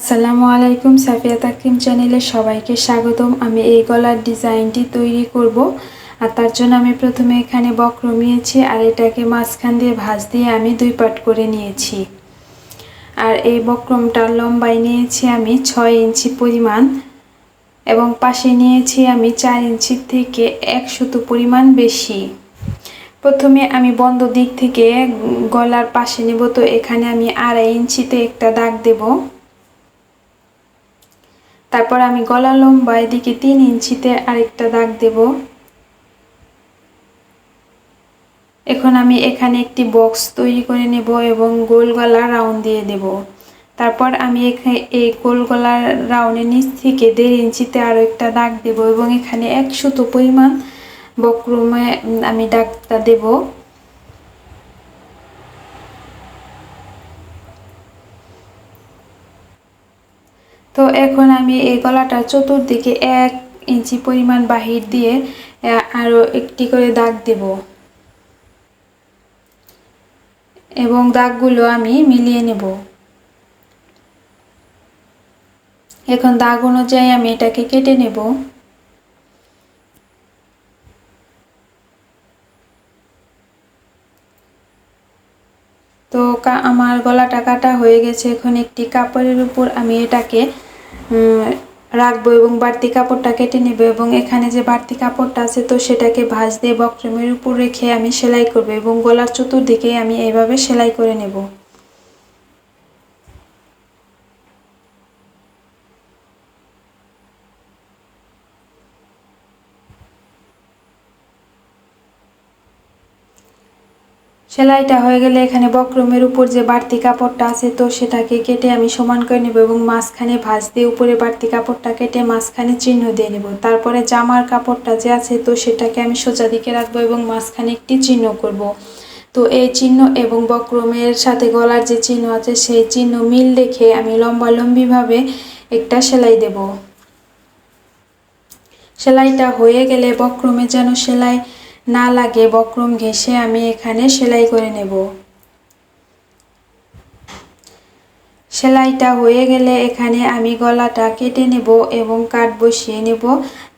আসসালামু আলাইকুম, সাফিয়া তাকিম চ্যানেলে সবাইকে স্বাগতম। আমি এই গলার ডিজাইনটি তৈরি করব, আর তার জন্য আমি প্রথমে এখানে বক্রম নিয়েছি আর এটাকে মাঝখান দিয়ে ভাঁজ দিয়ে আমি 2 পার্ট করে নিয়েছি। আর এই বক্রমটার লম্বাই নিয়েছি আমি 6 ইঞ্চি পরিমাণ এবং পাশে নিয়েছি আমি 4 ইঞ্চির থেকে 1 সুতো পরিমাণ বেশি। প্রথমে আমি বন্ধ দিক থেকে গলার পাশে নেব, তো এখানে আমি 2.5 ইঞ্চিতে একটা দাগ দেব। তারপর আমি গলা লম্বা এদিকে 3 ইঞ্চিতে আরেকটা দাগ দেব। এখন আমি এখানে একটি বক্স তৈরি করে নেব এবং গোল গলা রাউন্ড দিয়ে দেব। তারপর আমি এখানে এই গোল গলার রাউন্ডের নিচ থেকে 1.5 ইঞ্চিতে আরও একটা দাগ দেব এবং এখানে 1 সুতো পরিমাণ বক্রমে আমি দাগটা দেব। তো এখন আমি এই গলাটার চতুর্দিকে 1 ইঞ্চি পরিমাণ বাহির দিয়ে আরও একটি করে দাগ দেব এবং দাগগুলো আমি মিলিয়ে নেব। এখন দাগ অনুযায়ী আমি এটাকে কেটে নেব। তো আমার গলাটা কাটা হয়ে গেছে। এখন একটি কাপড়ের উপর আমি এটাকে রাখবো এবং বাড়তি কাপড়টা কেটে নেব এবং এখানে যে বাড়তি কাপড়টা আছে তো সেটাকে ভাঁজ দিয়ে বক্রমের উপর রেখে আমি সেলাই করব এবং গলার চতুর্দিকে আমি এইভাবে সেলাই করে নেব। সেলাইটা হয়ে গেলে এখানে বক্রমের উপর যে বাড়তি কাপড়টা আছে তো সেটাকে কেটে আমি সমান করে নেব এবং মাঝখানে ভাঁজ দিয়ে উপরে বাড়তি কাপড়টা কেটে মাঝখানে চিহ্ন দিয়ে নেব। তারপরে জামার কাপড়টা যে আছে তো সেটাকে আমি সোজা দিকে রাখবো এবং মাঝখানে একটি চিহ্ন করব। তো এই চিহ্ন এবং বক্রমের সাথে গলার যে চিহ্ন আছে সেই চিহ্ন মিল রেখে আমি লম্বালম্বিভাবে একটা সেলাই দেব। সেলাইটা হয়ে গেলে বক্রমে যেন সেলাই না লাগে, বক্রম ঘেঁষে আমি এখানে সেলাই করে নেব। সেলাইটা হয়ে গেলে এখানে আমি গলাটা কেটে নেব এবং কাট বসিয়ে নেব।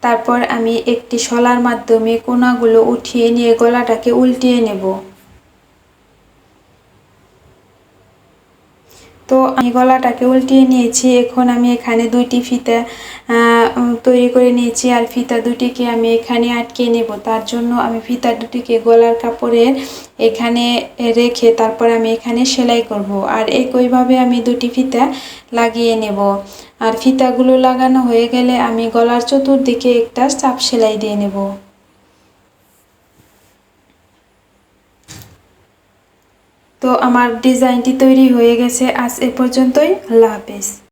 তারপর আমি একটি শলার মাধ্যমে কোণাগুলো উঠিয়ে নিয়ে গলাটাকে উল্টিয়ে নেব। তো আমি গলাটাকে উল্টিয়ে নিয়েছি। এখন আমি এখানে 2টি ফিতা তৈরি করে নিয়েছি আর ফিতা দুটিকে আমি এখানে আটকে নেব। তার জন্য আমি ফিতা দুটিকে গলার কাপড়ের এখানে রেখে তারপর আমি এখানে সেলাই করব। আর একইভাবে আমি 2টি ফিতা লাগিয়ে নেব। আর ফিতাগুলো লাগানো হয়ে গেলে আমি গলার চতুর্দিকে একটা চাপ সেলাই দিয়ে নেব। তো আমার ডিজাইনটি তৈরি হয়ে গেছে। আজ এ পর্যন্তই। আল্লাহ হাফেজ।